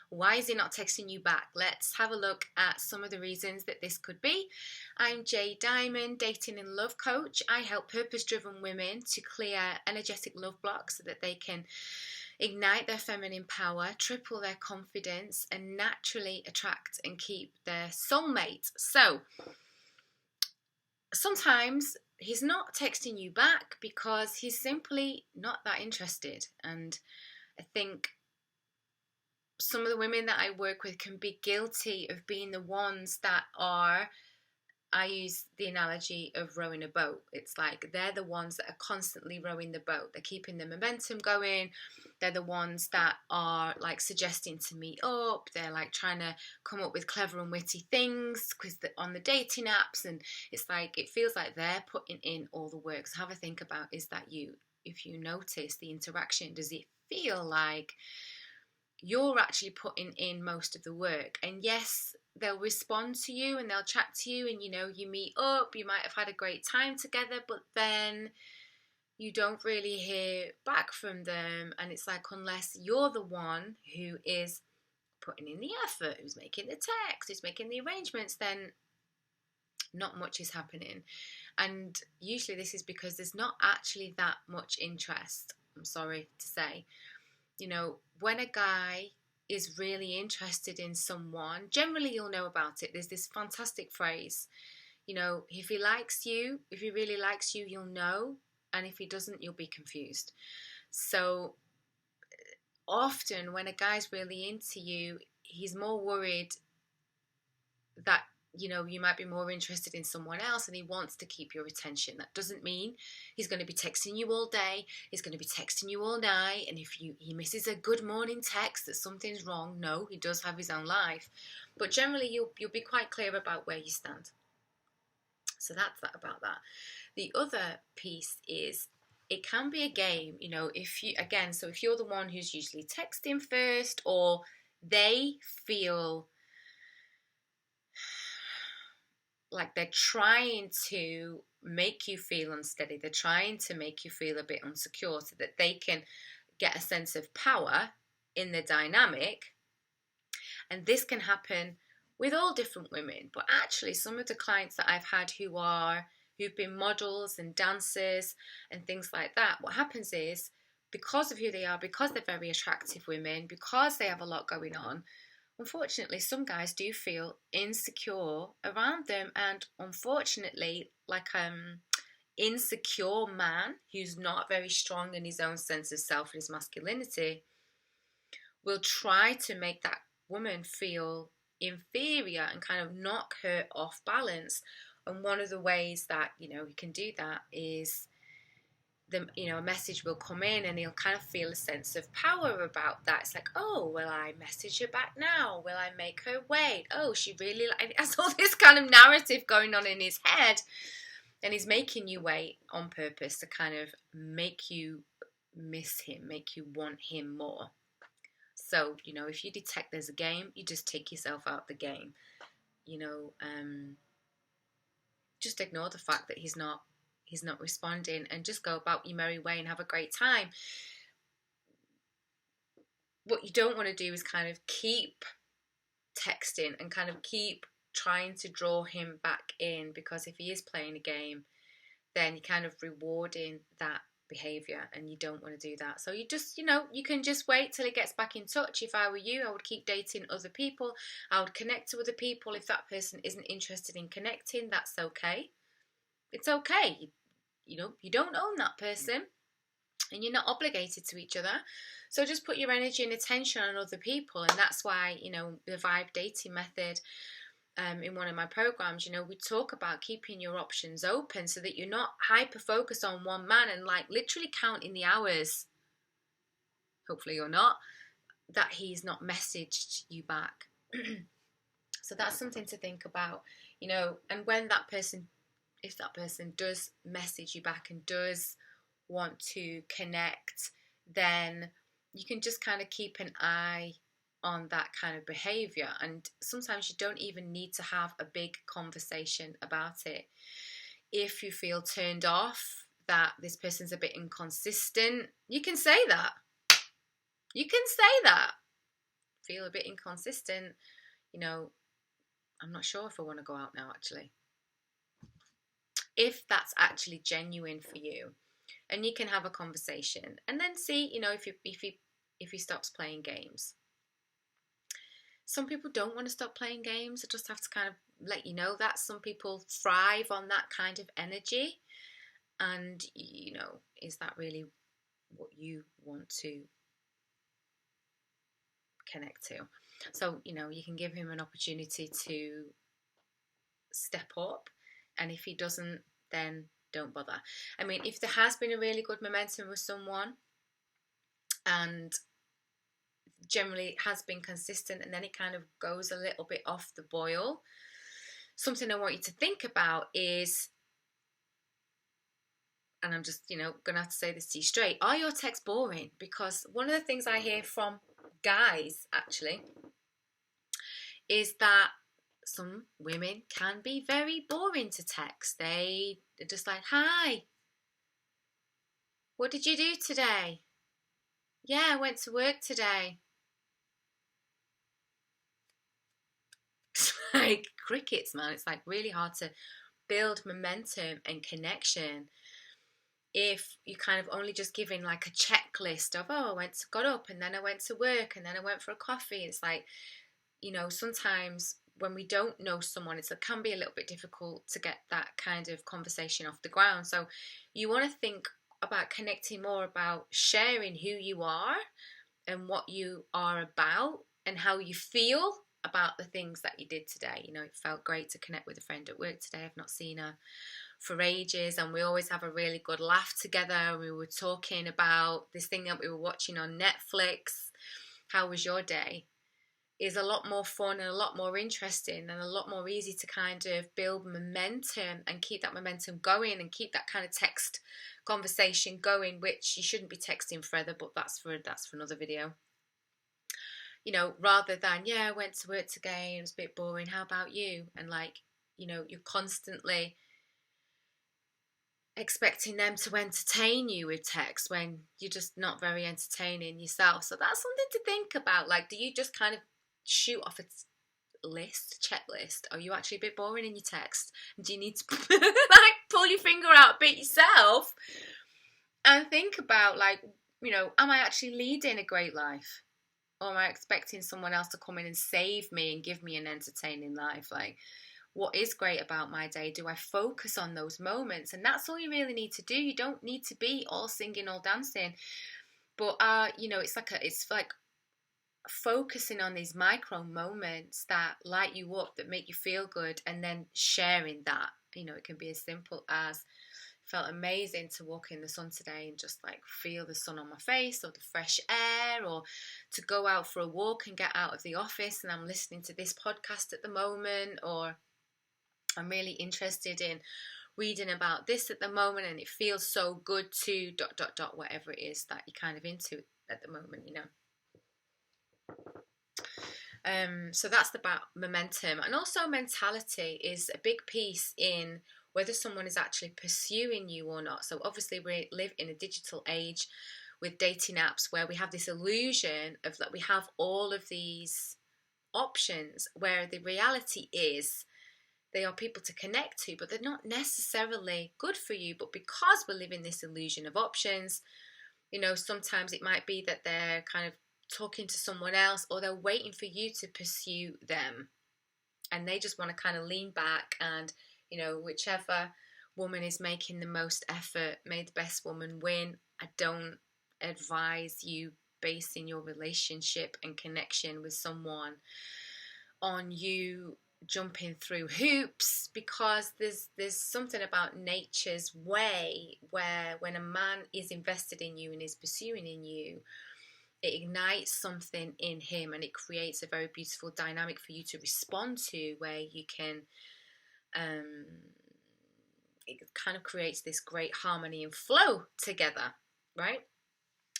Why is he not texting you back? Let's have a look at some of the reasons that this could be. I'm Jay Diamond, dating and love coach. I help purpose-driven women to clear energetic love blocks so that they can ignite their feminine power, triple their confidence, and naturally attract and keep their soulmate. So, sometimes he's not texting you back because he's simply not that interested. And I think some of the women that I work with can be guilty of being the ones that are, I use the analogy of rowing a boat. It's like they're the ones that are constantly rowing the boat. They're keeping the momentum going. They're the ones that are like suggesting to meet up. They're like trying to come up with clever and witty things because on the dating apps, and it's like it feels like they're putting in all the work. So have a think about, is that you? If you notice the interaction, does it feel like you're actually putting in most of the work? And yes, they'll respond to you and they'll chat to you, and you meet up, you might have had a great time together, but then you don't really hear back from them. And it's like, unless you're the one who is putting in the effort, who's making the text, who's making the arrangements, then not much is happening. And usually this is because there's not actually that much interest, I'm sorry to say. When a guy is really interested in someone, generally you'll know about it. There's this fantastic phrase, if he likes you, if he really likes you, you'll know. And if he doesn't, you'll be confused. So often when a guy's really into you, he's more worried that you might be more interested in someone else, and he wants to keep your attention. That doesn't mean he's going to be texting you all day, he's going to be texting you all night, and if he misses a good morning text that something's wrong. No, he does have his own life, but generally you'll be quite clear about where you stand. So that's that about that. The other piece is, it can be a game, if you're the one who's usually texting first, or they feel like they're trying to make you feel unsteady, they're trying to make you feel a bit insecure so that they can get a sense of power in the dynamic. And this can happen with all different women, but actually some of the clients that I've had who've been models and dancers and things like that, what happens is, because of who they are, because they're very attractive women, because they have a lot going on, unfortunately, some guys do feel insecure around them. And unfortunately, like insecure man who's not very strong in his own sense of self and his masculinity will try to make that woman feel inferior and kind of knock her off balance. And one of the ways that he can do that is a message will come in and he'll kind of feel a sense of power about that. It's like, oh, will I message her back now? Will I make her wait? Oh, she really has all this kind of narrative going on in his head, and he's making you wait on purpose to kind of make you miss him, make you want him more. So, if you detect there's a game, you just take yourself out the game. Just ignore the fact that he's not responding, and just go about your merry way and have a great time. What you don't want to do is kind of keep texting and kind of keep trying to draw him back in, because if he is playing a game, then you're kind of rewarding that behavior, and you don't want to do that. So you just, you can just wait till he gets back in touch. If I were you, I would keep dating other people. I would connect to other people. If that person isn't interested in connecting, that's okay. It's okay. You don't own that person, and you're not obligated to each other. So just put your energy and attention on other people. And that's why, the Vibe dating method, in one of my programs, we talk about keeping your options open so that you're not hyper focused on one man and like literally counting the hours, hopefully you're not, that he's not messaged you back. So that's something to think about, and when that person, if that person does message you back and does want to connect, then you can just kind of keep an eye on that kind of behavior. And sometimes you don't even need to have a big conversation about it. If you feel turned off that this person's a bit inconsistent, you can say that. feel a bit inconsistent, I'm not sure if I want to go out now, actually. If that's actually genuine for you, and you can have a conversation and then see, if he stops playing games. Some people don't want to stop playing games. I just have to kind of let you know that some people thrive on that kind of energy. And, is that really what you want to connect to? So, you can give him an opportunity to step up. And if he doesn't, then don't bother. I mean, if there has been a really good momentum with someone and generally it has been consistent and then it kind of goes a little bit off the boil, something I want you to think about is, and I'm just, gonna have to say this to you straight, are your texts boring? Because one of the things I hear from guys, actually, is that some women can be very boring to text. They're just like, hi, what did you do today? Yeah, I went to work today. It's like crickets, man. It's like really hard to build momentum and connection if you kind of only just giving like a checklist of, I got up and then I went to work and then I went for a coffee. It's like, sometimes when we don't know someone, it can be a little bit difficult to get that kind of conversation off the ground. So you want to think about connecting more about sharing who you are and what you are about and how you feel about the things that you did today. It felt great to connect with a friend at work today. I've not seen her for ages, and we always have a really good laugh together. We were talking about this thing that we were watching on Netflix. How was your day? Is a lot more fun and a lot more interesting and a lot more easy to kind of build momentum and keep that momentum going and keep that kind of text conversation going, which you shouldn't be texting forever, but that's for another video. Rather than, I went to work today, it was a bit boring, how about you? And you're constantly expecting them to entertain you with text when you're just not very entertaining yourself. So that's something to think about. Like, do you just kind of shoot off a checklist? Are you actually a bit boring in your text? Do you need to pull your finger out a bit yourself and think about am I actually leading a great life? Or am I expecting someone else to come in and save me and give me an entertaining life? What is great about my day? Do I focus on those moments? And that's all you really need to do. You don't need to be all singing, all dancing. But it's like focusing on these micro moments that light you up, that make you feel good, and then sharing that. It can be as simple as, felt amazing to walk in the sun today and just feel the sun on my face, or the fresh air, or to go out for a walk and get out of the office and I'm listening to this podcast at the moment, or I'm really interested in reading about this at the moment and it feels so good to ... whatever it is that you're kind of into at the moment, So that's about momentum. And also mentality is a big piece in whether someone is actually pursuing you or not. So obviously we live in a digital age with dating apps where we have this illusion of that we have all of these options, where the reality is they are people to connect to, but they're not necessarily good for you. But because we're living this illusion of options, sometimes it might be that they're kind of talking to someone else, or they're waiting for you to pursue them, and they just want to kind of lean back and, whichever woman is making the most effort, may the best woman win. I don't advise you basing your relationship and connection with someone on you jumping through hoops, because there's something about nature's way where when a man is invested in you and is pursuing in you, it ignites something in him and it creates a very beautiful dynamic for you to respond to, where you can it kind of creates this great harmony and flow together, right?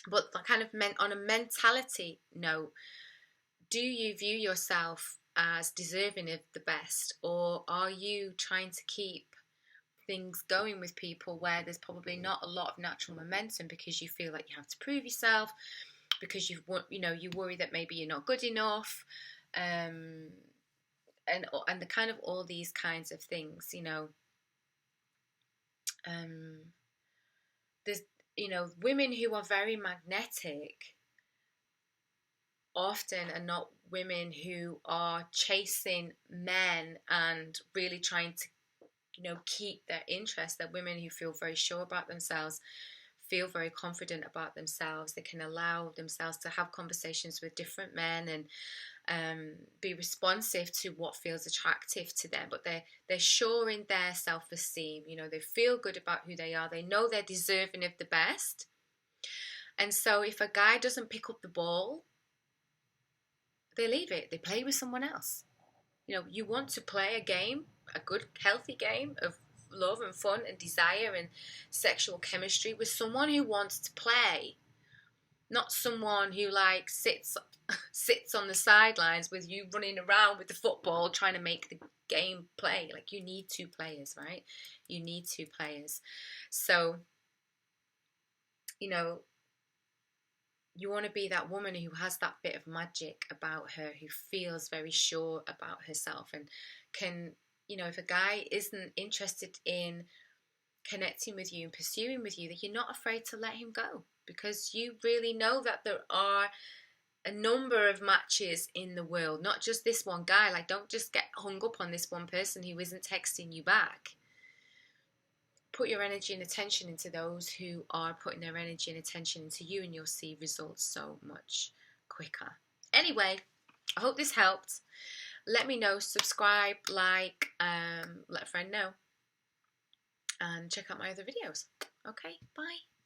But kind of on a mentality note, do you view yourself as deserving of the best, or are you trying to keep things going with people where there's probably not a lot of natural momentum because you feel like you have to prove yourself, because you worry that maybe you're not good enough, and the kind of all these kinds of things, there's women who are very magnetic often are not women who are chasing men and really trying to keep their interest. They're women who feel very sure about themselves, feel very confident about themselves. They can allow themselves to have conversations with different men and be responsive to what feels attractive to them, but they're sure in their self-esteem. They feel good about who they are. They know they're deserving of the best. And so if a guy doesn't pick up the ball, they leave it. They play with someone else. You want to play a game, a good, healthy game of love and fun and desire and sexual chemistry with someone who wants to play, not someone who sits on the sidelines with you running around with the football trying to make the game play. Like, you need two players, right? You need two players. So, you want to be that woman who has that bit of magic about her, who feels very sure about herself and can, if a guy isn't interested in connecting with you and pursuing with you, that you're not afraid to let him go, because you really know that there are a number of matches in the world, not just this one guy. Like, don't just get hung up on this one person who isn't texting you back. Put your energy and attention into those who are putting their energy and attention into you, and you'll see results so much quicker. Anyway, I hope this helped. Let me know, subscribe, like, let a friend know, and check out my other videos. Okay, bye.